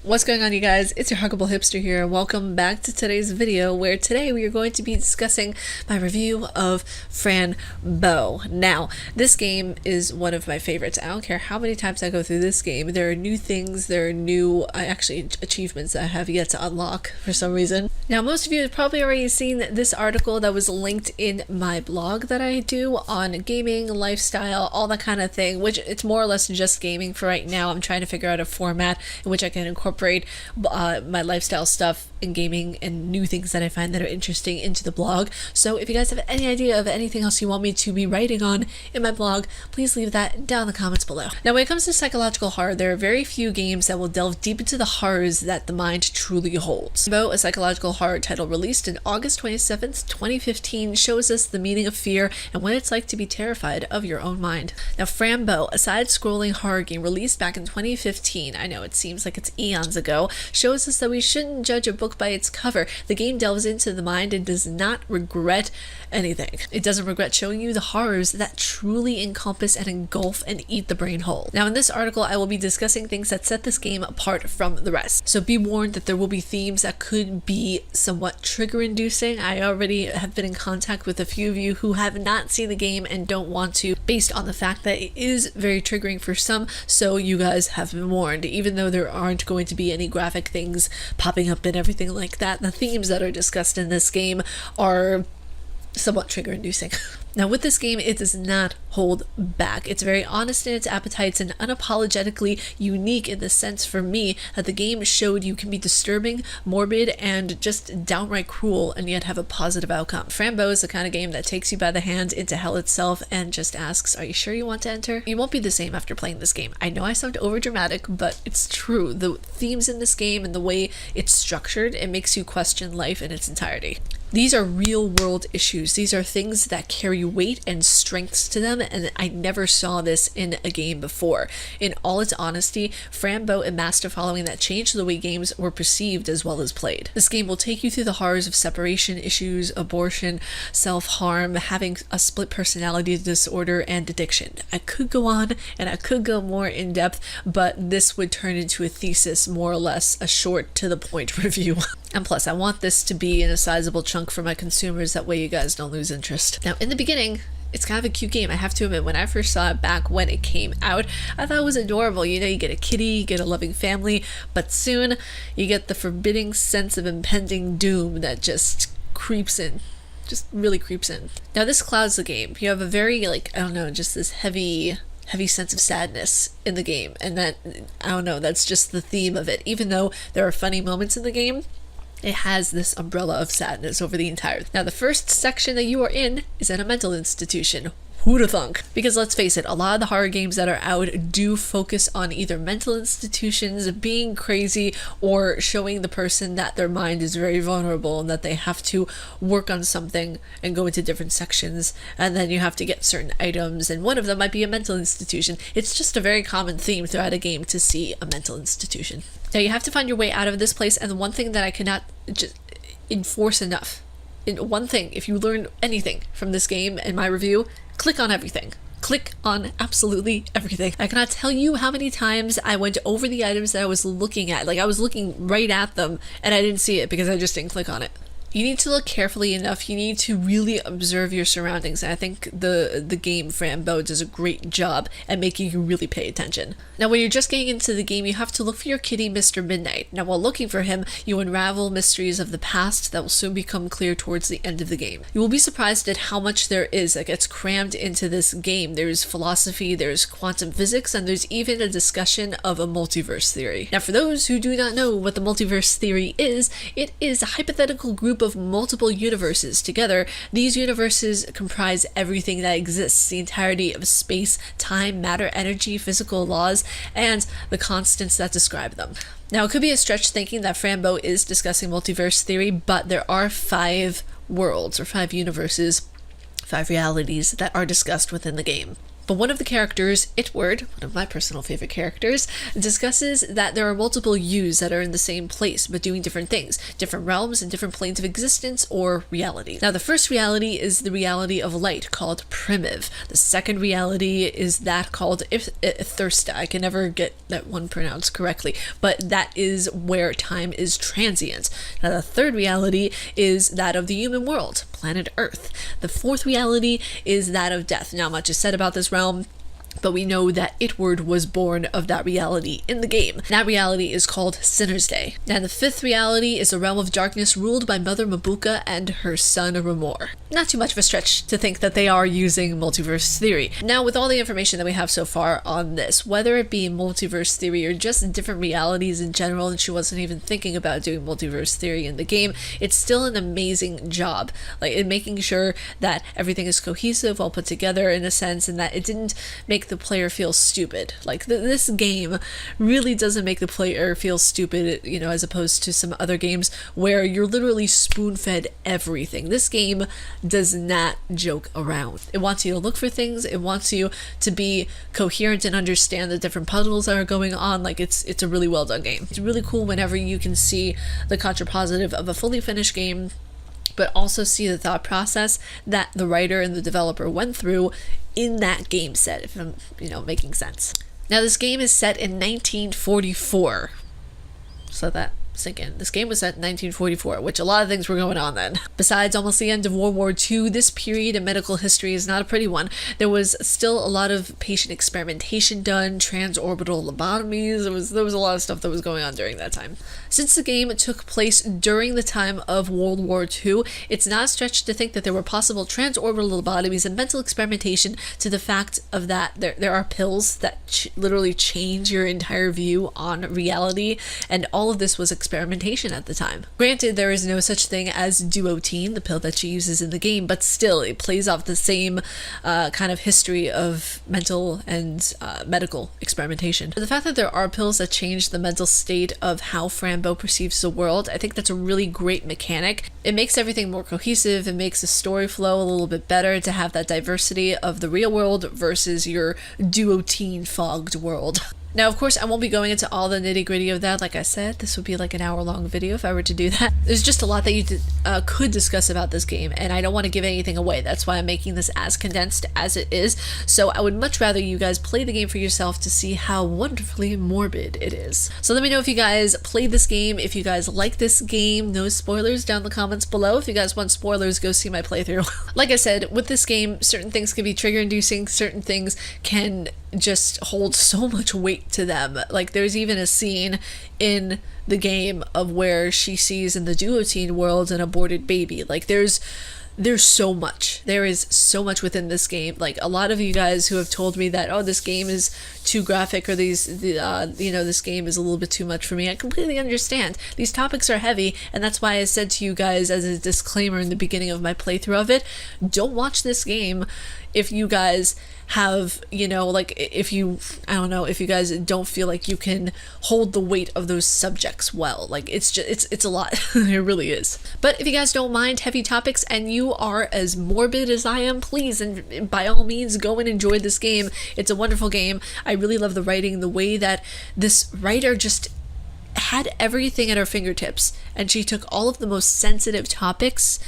What's going on, you guys? It's your Huggable Hipster here, and welcome back to today's video, where today we are going to be discussing my review of Fran. Now, this game is one of my favorites. I don't care how many times I go through this game. There are new things, there are new, actually, achievements that I have yet to unlock for some reason. Now, most of you have probably already seen this article that was linked in my blog that I do on gaming, lifestyle, all that kind of thing, which it's more or less just gaming for right now. I'm trying to figure out a format in which I can incorporate my lifestyle stuff in gaming and new things that I find that are interesting into the blog. So if you guys have any idea of anything else you want me to be writing on in my blog, please leave that down in the comments below. Now, when it comes to psychological horror, there are very few games that will delve deep into the horrors that the mind truly holds. A psychological horror title released in August 27th, 2015, shows us the meaning of fear and what it's like to be terrified of your own mind. Now, Fran, a side-scrolling horror game released back in 2015, I know it seems like it's eons ago, shows us that we shouldn't judge a book by its cover. The game delves into the mind and does not regret anything. It doesn't regret showing you the horrors that truly encompass and engulf and eat the brain whole. Now, in this article, I will be discussing things that set this game apart from the rest. So be warned that there will be themes that could be somewhat trigger-inducing. I already have been in contact with a few of you who have not seen the game and don't want to, based on the fact that it is very triggering for some, so you guys have been warned. Even though there aren't going to be any graphic things popping up and everything like that, the themes that are discussed in this game are somewhat trigger-inducing. Now, with this game, it does not hold back. It's very honest in its appetites and unapologetically unique in the sense, for me, that the game showed you can be disturbing, morbid, and just downright cruel and yet have a positive outcome. Fran is the kind of game that takes you by the hand into hell itself and just asks, are you sure you want to enter? You won't be the same after playing this game. I know I sound overdramatic, but it's true. The themes in this game and the way it's structured, it makes you question life in its entirety. These are real-world issues. These are things that carry weight and strengths to them, and I never saw this in a game before. In all its honesty, Fran amassed a following that changed the way games were perceived as well as played. This game will take you through the horrors of separation issues, abortion, self-harm, having a split personality disorder, and addiction. I could go on, and I could go more in depth, but this would turn into a thesis, more or less a short to the point review. And plus, I want this to be in a sizable chunk for my consumers, that way you guys don't lose interest. Now, in the beginning, it's kind of a cute game, I have to admit. When I first saw it back when it came out, I thought it was adorable. You know, you get a kitty, you get a loving family, but soon you get the forbidding sense of impending doom that just creeps in. Just really creeps in. Now, this clouds the game. You have a very, I don't know, just this heavy sense of sadness in the game, and that, I don't know, that's just the theme of it. Even though there are funny moments in the game, it has this umbrella of sadness over the entire. Now, the first section that you are in is at a mental institution. Who'da thunk? Because let's face it, a lot of the horror games that are out do focus on either mental institutions, being crazy, or showing the person that their mind is very vulnerable and that they have to work on something and go into different sections, and then you have to get certain items, and one of them might be a mental institution. It's just a very common theme throughout a game to see a mental institution. Now, you have to find your way out of this place, and the one thing that I cannot just enforce enough, one thing, if you learn anything from this game and my review, click on everything. Click on absolutely everything. I cannot tell you how many times I went over the items that I was looking at. I was looking right at them and I didn't see it because I just didn't click on it. You need to look carefully enough. You need to really observe your surroundings. And I think the game Fran does a great job at making you really pay attention. Now, when you're just getting into the game, you have to look for your kitty, Mr. Midnight. Now, while looking for him, you unravel mysteries of the past that will soon become clear towards the end of the game. You will be surprised at how much there is that gets crammed into this game. There's philosophy, there's quantum physics, and there's even a discussion of a multiverse theory. Now, for those who do not know what the multiverse theory is, it is a hypothetical group of multiple universes together. These universes comprise everything that exists, the entirety of space, time, matter, energy, physical laws, and the constants that describe them. Now, it could be a stretch thinking that Fran is discussing multiverse theory, but there are 5 worlds or 5 universes, 5 realities that are discussed within the game. But one of the characters, Itward, one of my personal favorite characters, discusses that there are multiple yous that are in the same place but doing different things, different realms and different planes of existence or reality. Now the first reality is the reality of light, called Primive. The second reality is that called Thirsta. I can never get that one pronounced correctly, but that is where time is transient. Now the third reality is that of the human world, planet Earth. The fourth reality is that of death. Now much is said about this realm, but we know that Itward was born of that reality in the game. That reality is called Sinner's Day. And the fifth reality is a realm of darkness ruled by Mother Mabuka and her son Ramor. Not too much of a stretch to think that they are using multiverse theory. Now, with all the information that we have so far on this, whether it be multiverse theory or just different realities in general, and she wasn't even thinking about doing multiverse theory in the game, it's still an amazing job, like in making sure that everything is cohesive, all put together in a sense, and that it didn't make the player feel stupid. Like this game really doesn't make the player feel stupid, you know, as opposed to some other games where you're literally spoon-fed everything. This game does not joke around. It wants you to look for things. It wants you to be coherent and understand the different puzzles that are going on. Like it's a really well done game. It's really cool whenever you can see the contrapositive of a fully finished game, but also see the thought process that the writer and the developer went through in that game set, if I'm, making sense. Now, this game is set in 1944. So that sink in. This game was set in 1944, which a lot of things were going on then. Besides almost the end of World War II, this period in medical history is not a pretty one. There was still a lot of patient experimentation done, transorbital lobotomies. There was a lot of stuff that was going on during that time. Since the game took place during the time of World War II, it's not a stretch to think that there were possible transorbital lobotomies and mental experimentation, to the fact of that there are pills that literally change your entire view on reality, and all of this was experimentation at the time. Granted, there is no such thing as duotine, the pill that she uses in the game, but still it plays off the same kind of history of mental and medical experimentation. The fact that there are pills that change the mental state of how Fran perceives the world, I think that's a really great mechanic. It makes everything more cohesive. It makes the story flow a little bit better to have that diversity of the real world versus your duotine fogged world. Now, of course, I won't be going into all the nitty-gritty of that. Like I said, this would be like an hour-long video if I were to do that. There's just a lot that you could discuss about this game, and I don't want to give anything away. That's why I'm making this as condensed as it is. So I would much rather you guys play the game for yourself to see how wonderfully morbid it is. So let me know if you guys played this game, if you guys like this game. No spoilers down in the comments below. If you guys want spoilers, go see my playthrough. Like I said, with this game, certain things can be trigger-inducing. Certain things can just hold so much weight to them. Like there's even a scene in the game of where she sees in the duotine world an aborted baby. Like there's so much. There is so much within this game. Like a lot of you guys who have told me that, oh, this game is too graphic, or this game is a little bit too much for me. I completely understand. These topics are heavy, and that's why I said to you guys as a disclaimer in the beginning of my playthrough of it, don't watch this game if you guys have, if you guys don't feel like you can hold the weight of those subjects well. Like it's a lot. It really is. But if you guys don't mind heavy topics and you are as morbid as I am, please, and by all means, go and enjoy this game. It's a wonderful game. I really love the writing, the way that this writer just had everything at her fingertips, and she took all of the most sensitive topics,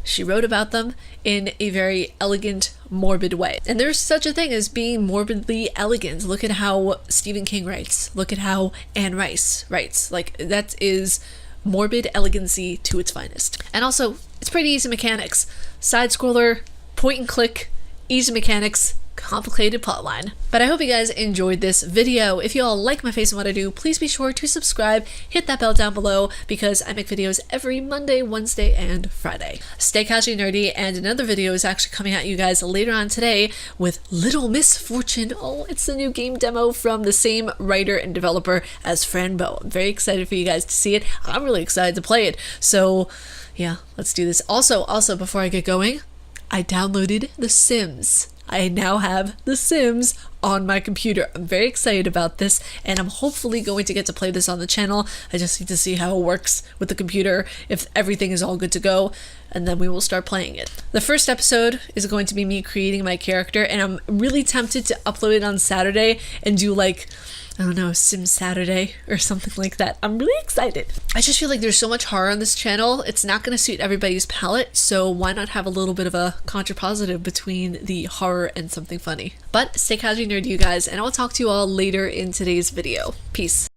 she wrote about them in a very elegant, morbid way. And there's such a thing as being morbidly elegant. Look at how Stephen King writes. Look at how Anne Rice writes. Like, that is morbid elegancy to its finest. And also, it's pretty easy mechanics. Side scroller, point and click, easy mechanics, complicated plotline. But I hope you guys enjoyed this video. If you all like my face and what I do, please be sure to subscribe, hit that bell down below, because I make videos every Monday, Wednesday, and Friday. Stay casually nerdy, and another video is actually coming at you guys later on today with Little Miss Fortune. Oh, it's the new game demo from the same writer and developer as Fran Bow. I'm very excited for you guys to see it. I'm really excited to play it. So yeah, let's do this. Also, before I get going, I downloaded The Sims. I now have The Sims on my computer. I'm very excited about this, and I'm hopefully going to get to play this on the channel. I just need to see how it works with the computer, if everything is all good to go, and then we will start playing it. The first episode is going to be me creating my character, and I'm really tempted to upload it on Saturday and do like, I don't know, Sim Saturday or something like that. I'm really excited. I just feel like there's so much horror on this channel. It's not going to suit everybody's palette, so why not have a little bit of a contrapositive between the horror and something funny? But stay casually nerdy, you guys, and I'll talk to you all later in today's video. Peace.